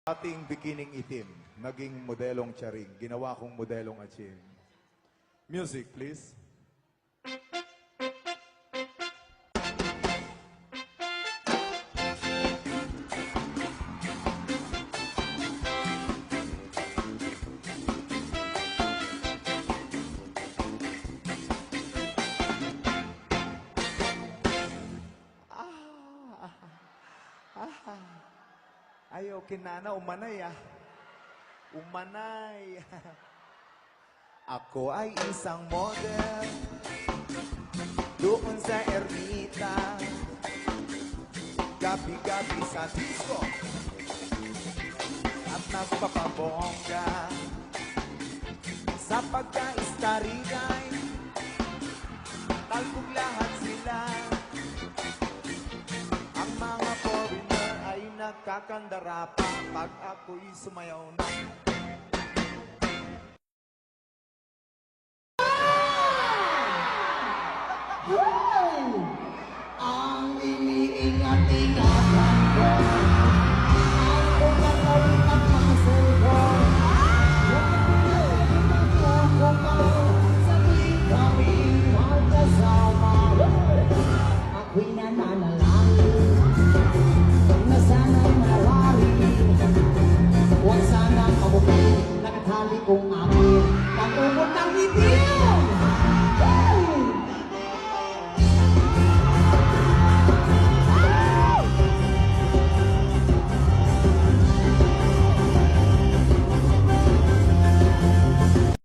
Ating bikining itim, naging modelong charing. Ginawa kong modelong aching. Music, please. Ayaw, kinana, umanay Umanay. Ako ay isang model doon sa Ermita. Gabi-gabi sa disco at nagpapabongga sa pagka-starigay. Talbog lahat sila. Ang mga foreigner ay nagkakandara pa pag ako'y sumayaw na. Ang iniingat-ingatan ko ang pagkakawin at muscle ko. Sa tuwing kami magkasama, ako'y nananalangin na sana'y mararin. Huwag sanang mabuti, nakatali kong akin, pag-umot ng ngiti.